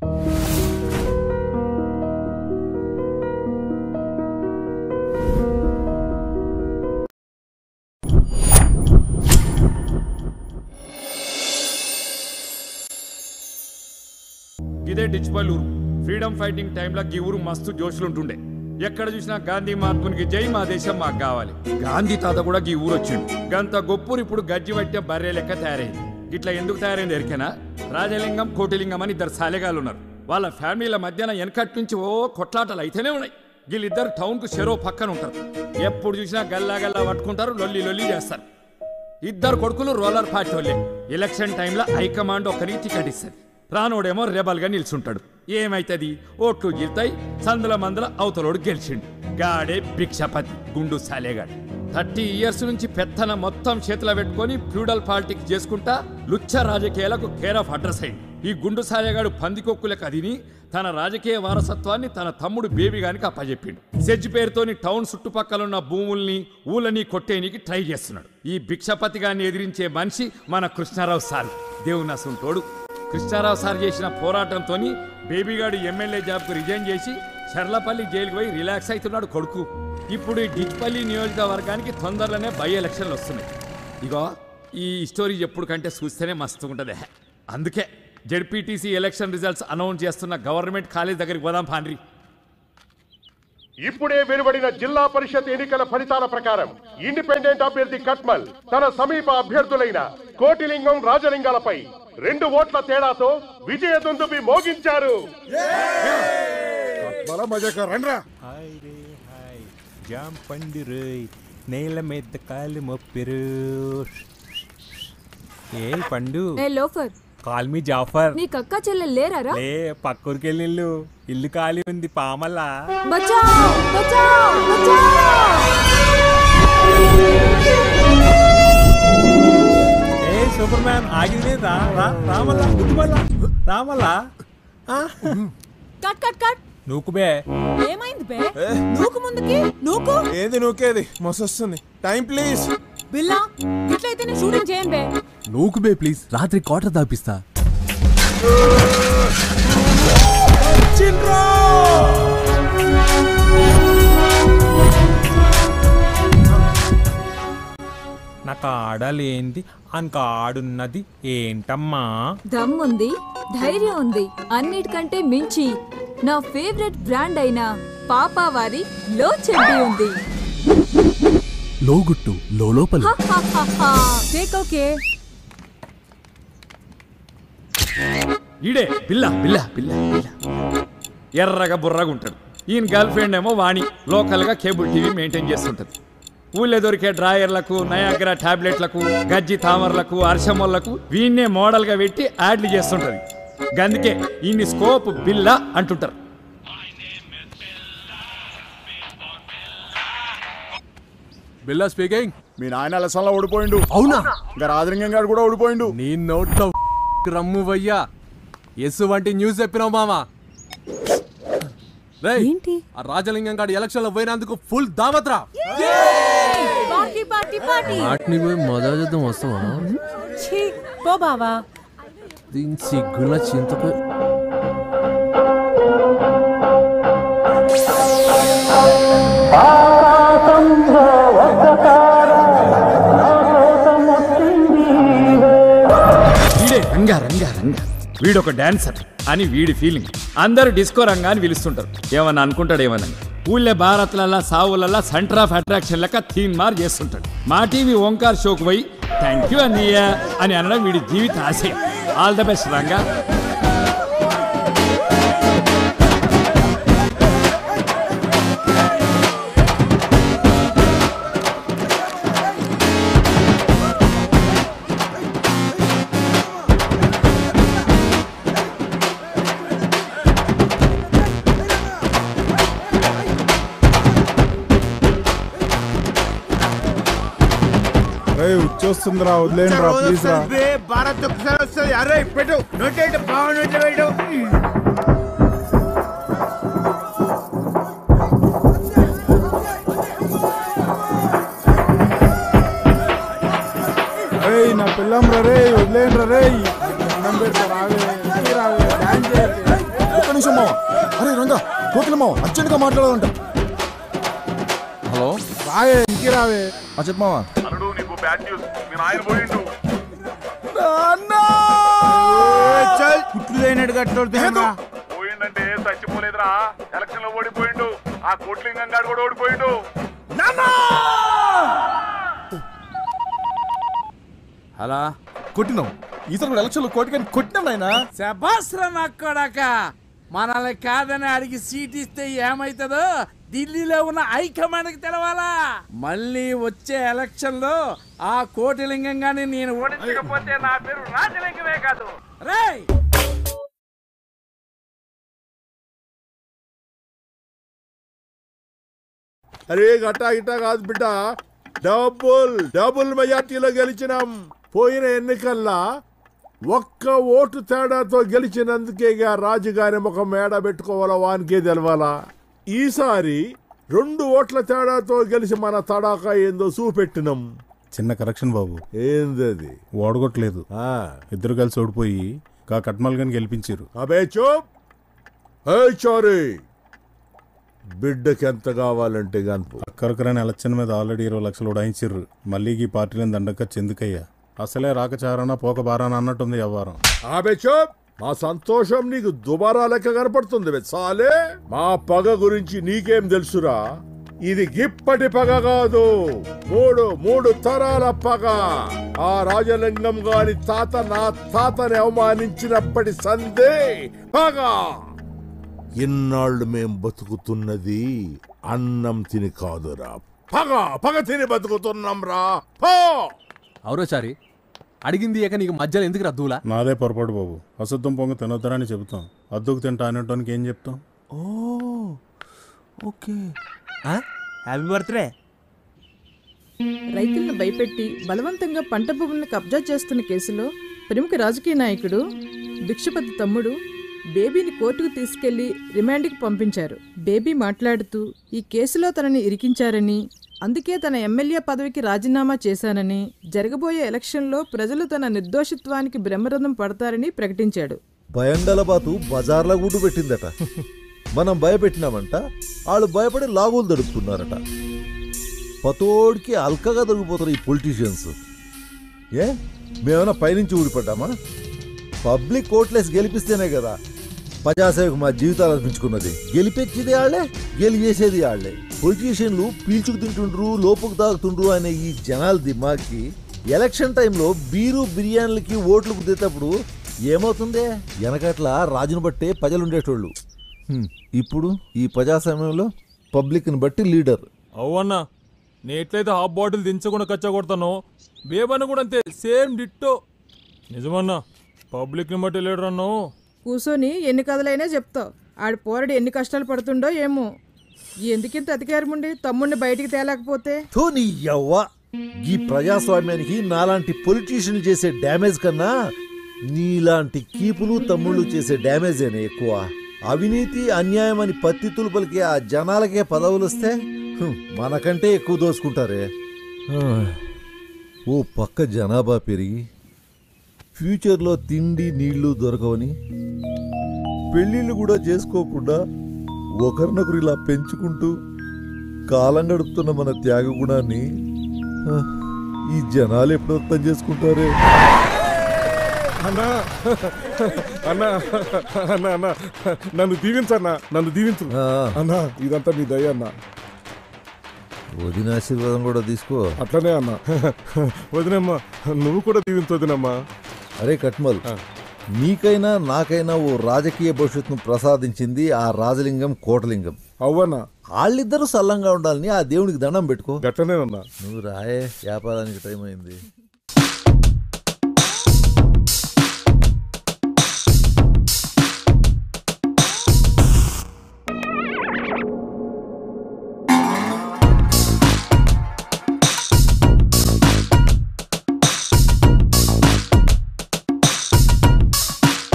ఇదే డిచ్పల్లూరు. Freedom fighting టైంలో ఈ ఊరు మస్తు జోషులుంటుండే. ఎక్కడ చూసినా గాంధీ మహాత్మునికి జై, మా దేశం మాకు కావాలి. గాంధీ తాత కూడా ఈ ఊరు వచ్చిండు. గంత గొప్పూరు ఇప్పుడు గజ్జి పట్టే బర్రె లెక్క తయారైంది. ఇట్లా ఎందుకు తయారైంది ఎరికేనా? రాజలింగం, కోటిలింగం అని ఇద్దరు సాలెగాలు ఉన్నారు. వాళ్ళ ఫ్యామిలీల మధ్యన వెనకటి నుంచి కొట్లాటలు అయితేనే ఉన్నాయి. వీళ్ళిద్దరు టౌన్కు చెరో పక్కన ఉంటారు. ఎప్పుడు చూసినా గల్లా గల్లా పట్టుకుంటారు, లొల్లి లొల్లి చేస్తారు. ఇద్దరు కొడుకులు రోలర్ పార్టీ వాళ్ళే. ఎలక్షన్ టైంలో హైకమాండ్ ఒకరికి టికెట్ ఇస్తుంది. రానోడేమో రెబల్గా నిల్చుంటాడు. ఏమైతుంది? ఓట్లు గిల్తాయి. సందుల మందుల అవతలోడు గెలిచిండు. గాడే భిక్షపతి, గుండు సాలేగాడు. 30 years నుంచి పెత్తన మొత్తం చేతిలో పెట్టుకొని ఫ్యూడల్ పాలిటిక్స్ చేసుకుంటా లుచ్చ రాజకీయాలకు కేర్ ఆఫ్ అడ్రస్ అయింది. ఈ గుండు సాలేగాడు పందికొక్కులకు అదిని తన రాజకీయ వారసత్వాన్ని తన తమ్ముడు బేబీగానికి అప్పచెప్పిండు. సెజ్ పేరుతోని టౌన్ చుట్టుపక్కల ఉన్న భూముల్ని ఊళ్ళని కొట్టేనికి ట్రై చేస్తున్నాడు. ఈ భిక్షపతిగాన్ని ఎదిరించే మనిషి మన కృష్ణారావు సార్. దేవునసుంటోడు. కృష్ణారావు సార్ చేసిన పోరాటంతో బేబీగాడు ఎమ్మెల్యే జాబ్కు రిజైన్ చేసి చర్లపల్లి జైలుకు పోయి రిలాక్స్ అవుతున్నాడు కొడుకు. ఇప్పుడు ఈ డిచ్పల్లి నియోజకవర్గానికి తొందరలోనే బై ఎలక్షన్లు వస్తున్నాయి. ఇగో ఈ స్టోరీ ఎప్పుడు కంటే చూస్తేనే మస్తు ఉంటుంది. అందుకే జెడ్పీటీసీ ఎలక్షన్ రిజల్ట్స్ అనౌన్స్ చేస్తున్న గవర్నమెంట్ కాలేజ్ దగ్గరికి పోదాం పాండ్రి. ఇప్పుడే వెలువడిన జిల్లా పరిషత్ ఎన్నికల ఫలితాల ప్రకారం ఇండిపెండెంట్ అభ్యర్థి కట్మల్ తన సమీప అభ్యర్థులైన కోటిలింగం, రాజలింగాలపై 2 ఓట్ల తేడాతో విజయ దుందుబి మోగించారు. నేల మీద కాలు మొప్పిరు. ఏ పండు లోఫర్ కాల్ మీ జాఫర్. నీ కక్క చెల్లెలు లేరారా? లే, పక్కూరికి వెళ్ళిళ్ళు. ఇల్లు ఖాళీ ఉంది పామల్లా. ఏ సూపర్ మ్యాన్ ఆగింది. రామల్లా రామల్లా. Cut cut cut. నూకు బే. ఏమైంది బే? నూకు ముందుకి నూకు. ఏది నూకేది? మస్తొస్తుంది. Time please. బిల్లా ఇట్లయితేనే షూటింగ్ చేయండి బే. నూకు బే ప్లీజ్. రాత్రి క్వార్టర్ దాపిస్తా. నాకు ఆడలేంది అంక ఆడున్నది ఏంటమ్మా? దమ్ముంది, ధైర్యం ఉంది. అన్నిటికంటే మించి నా ఫేవరెట్ బ్రాండ్ అయిన పాపావారి లో చెడ్డీ ఉంది. లోగుట్టు లోపల. ఈడే పిల్ల పిల్ల పిల్ల పిల్ల ఎర్రగా బుర్రగా ఉంటాడు. ఈయన గర్ల్ ఫ్రెండ్ ఏమో వాణి లోకల్గా కేబుల్ టీవీ మెయింటైన్ చేస్తుంటది. ఊళ్ళో దొరికే డ్రాయర్లకు, నయాగ్రా టాబ్లెట్లకు, గజ్జి తామర్లకు, అర్షమోళ్లకు వీన్నే మోడల్గా పెట్టి యాడ్లు చేస్తుంటది. గందుకే ఈయన్ని స్కోప్ బిల్ల అంటుంటారు. బిల్లా స్పీకింగ్. మీ నాయన అలసంలో ఓడిపోయిండు. అవునా? ఇంకా రాజలింగం గారు కూడా ఓడిపోయిండు. నీ నోట్లో రమ్ము వయ్యా. ఎస్ వంటి న్యూస్ చెప్పినావు మామా. ఏంటి? ఆ రాజలింగం గారు ఎలక్షన్ లో పోయినందుకు ఫుల్ దావత్ రా. వాటిని పోయి మజా చేద్దాం. వస్తావా? పో బావా. దీని సిగ్గుల చింతకు. రంగా రంగా రంగా వీడొక డాన్సర్ అని వీడి ఫీలింగ్. అందరూ డిస్కో రంగా అని పిలుస్తుంటారు. ఏమన్నా అనుకుంటాడు ఏమన్నా. ఊళ్ళే భారత్లల్లా సావులల్లా సెంటర్ ఆఫ్ అట్రాక్షన్ లెక్క థీమ్ మార్ చేస్తుంటాడు. మా టీవీ ఓంకార్ షోకు పోయి థ్యాంక్ యూ అన్నయ్య అని అనడం వీడి జీవిత ఆశయం. All the best Ranga. వచ్చేస్తుందిరా, వదిలేండి రా ప్లీజ్ రా. భారత్ ఒకసారి వస్తుంది. అరే పెట్టు నోట్ బాగున్నట్లు పెట్టు. రేయ్ నా పిల్లం రా రే, వదిలేండి రా రే. అన్నం పెడతా రావే రావే డాన్స్ చేయండి. నిమిషం మావా. అరే రంగా, కోకిల మావా అర్జెంట్గా మాట్లాడాలంట. హలో రావే ఇంకే రావే. చెప్పు మావా. చల్ కుట్లు లేనట్టు కట్టోడుతున్నా. పోయిందంటే చచ్చిపోలేదురా, ఎలక్షన్ లో ఓడిపోయిండు. ఆ కోట్లింగం గారు కూడా ఓడిపోయిండు. అలా కొట్టినాం ఈసారి కూడా ఎలక్షన్ లో కోటికని కొట్టినాం నాయనా. శబాస్రా నక్కడాక మనల్ని కాదని అడిగి సీట్ ఇస్తే ఏమైతుందో ఢిల్లీలో ఉన్న హైకమాండ్కి తెలవాలా. మళ్ళీ వచ్చే ఎలక్షన్ లో ఆ కోటిలింగం గాని నేను ఓడించకపోతే నా పేరు రాజలింగమే కాదు. రేయ్ అరే గట్టా గిట్టా కాదు బిడ్డ, డబుల్ మెజార్టీలో గెలిచినాం. పోయిన ఎన్నికల్లో ఒక్క ఓటు తేడాతో గెలిచినందుకేగా రాజుగారి ముఖం మేడ పెట్టుకోవాలా వానికే తెలవాలా. ఈసారి 2 ఓట్ల తేడాతో గెలిచి మన తడాకా ఏందో చూపెట్టినాం. చిన్న కరెక్షన్ బాబు. ఏందది? ఓడగొట్టలేదు, ఇద్దరు కలిసి ఓడిపోయి కట్మల్ గాని గెలిపించారు. అబే చూప్. చోరీ బిడ్డకి ఎంత కావాలంటే గనుపు. అక్కరకరాని ఎలక్షన్ మీద ఆల్రెడీ 20 లక్షలు ఉడాయించారు. మళ్ళీ ఈ పార్టీలను దండక చెందుకయ్యా. అసలే రాకచారణ పోక బారాన అన్నట్టుంది వ్యవహారం. ఆబే చూప్. మా సంతోషం నీకు దుబారా లెక్క కనపడుతుంది సాలే. మా పగ గురించి నీకేం తెలుసురా? ఇది గిప్పటి పగ కాదు, మూడు తరాల పగ. ఆ రాజలింగం గారి తాత నా తాతని అవమానించినప్పటి సందే పగ. ఇన్నాళ్ళు మేం బతుకుతున్నది అన్నం తిని కాదురా, పగ తిని బతుకుతున్నాం రా. అవురోచారి అడిగింది ఇక నీకు మధ్యలో ఎందుకు రద్దులా? నాదే పొరపాటు బాబు. అశుద్ధం పొంగ తినొద్దరని చెబుతాం, అద్దుకు తింటా అనేటానికి ఏం చెప్తాం? ఓకే. Happy birthday. రైతులను భయపెట్టి బలవంతంగా పంట భూములను కబ్జా చేస్తున్న కేసులో ప్రముఖ రాజకీయ నాయకుడు భిక్షపతి తమ్ముడు బేబీని కోర్టుకు తీసుకెళ్లి రిమాండ్కి పంపించారు. బేబీ మాట్లాడుతూ ఈ కేసులో తనని ఇరికించారని, అందుకే తన ఎమ్మెల్యే పదవికి రాజీనామా చేశానని, జరగబోయే ఎలక్షన్లో ప్రజలు తన నిర్దోషిత్వానికి బ్రహ్మరథం పడతారని ప్రకటించాడు. భయంగలబాతు బజార్లో గుడ్డు పెట్టిందట. మనం భయపెట్టినామంట, వాళ్ళు భయపడి లాగులు దడుపుతున్నారట. పతోడికి అల్కగా దొరికిపోతారు ఈ పొలిటీషియన్స్. మేమైనా పైనుంచి ఊడిపడ్డామా? పబ్లిక్ ఓట్లేసి గెలిపిస్తేనే కదా ప్రజాసేవకు మా జీవితాలు అర్పించుకున్నది. గెలిపించేది వాళ్ళే, గెలిచేసేది వాళ్ళే. పొలిటీషియన్లు పీల్చుకు తింటుండ్రు, లోపుకు తాగుతుండ్రు అనే ఈ జనాల దిమాకి ఎలక్షన్ టైంలో బీరు బిర్యానీలకి ఓట్లు కుదిరేటప్పుడు ఏమవుతుందే? వెనకట్ల రాజును బట్టే ప్రజలు ఉండేటోళ్ళు. ఇప్పుడు ఈ ప్రజాస్వామ్యంలో పబ్లిక్ని బట్టి లీడర్. అవునా, నే ఎట్లయితే హాఫ్ బాటిల్ దించకుండా కచ్చగొడతానో బేబన్న కూడా అంతే, సేమ్ డిట్టో. నిజమన్నా, పబ్లిక్ని బట్టి లీడర్ అన్నో. కూసోని ఎన్ని కథలైనా చెప్తావు. ఆడి పోరడు ఎన్ని కష్టాలు పడుతుండో ఏమో. ఎందుకింత అధికారముండి తమ్ముడిని బయటికి తేలేకపోతే? నీ యవ్వ, ఈ ప్రజాస్వామ్యానికి నాలాంటి పొలిటీషియన్లు చేసే డ్యామేజ్ కన్నా నీలాంటి కీపులు తమ్ముళ్ళు చేసే డ్యామేజేనే ఎక్కువ. అవినీతి అన్యాయం అని పత్తితులు పలికే ఆ జనాలకే పదవులు వస్తే మనకంటే ఎక్కువ దోసుకుంటారే. ఓ పక్క జనాభా పెరిగి ఫ్యూచర్లో తిండి నీళ్లు దొరకవని పెళ్ళిళ్ళు కూడా చేసుకోకుండా ఒకరినొకరు ఇలా పెంచుకుంటూ కాలం గడుపుతున్న మన త్యాగ గుణాన్ని ఈ జనాలు ఎప్పుడు అర్థం చేసుకుంటారే? అన్నా అన్నా అన్నా అన్నా నన్ను దీవించన్నా, నన్ను దీవించు అన్నా. ఇదంతా నీ దయ అన్నా. వదిన ఆశీర్వాదం కూడా తీసుకో. అట్లనే అన్నా. వదినమ్మా, నువ్వు కూడా దీవించు వదినమ్మా. అరే కట్మల్, నీకైనా నాకైనా ఓ రాజకీయ భవిష్యత్తును ప్రసాదించింది ఆ రాజలింగం కోటలింగం. అవ్వన్నా, వాళ్ళిద్దరూ సల్లంగా ఉండాలని ఆ దేవునికి దండం పెట్టుకో. గట్టనే అన్నా. నువ్వు రాయే, వ్యాపారానికి టైం అయింది.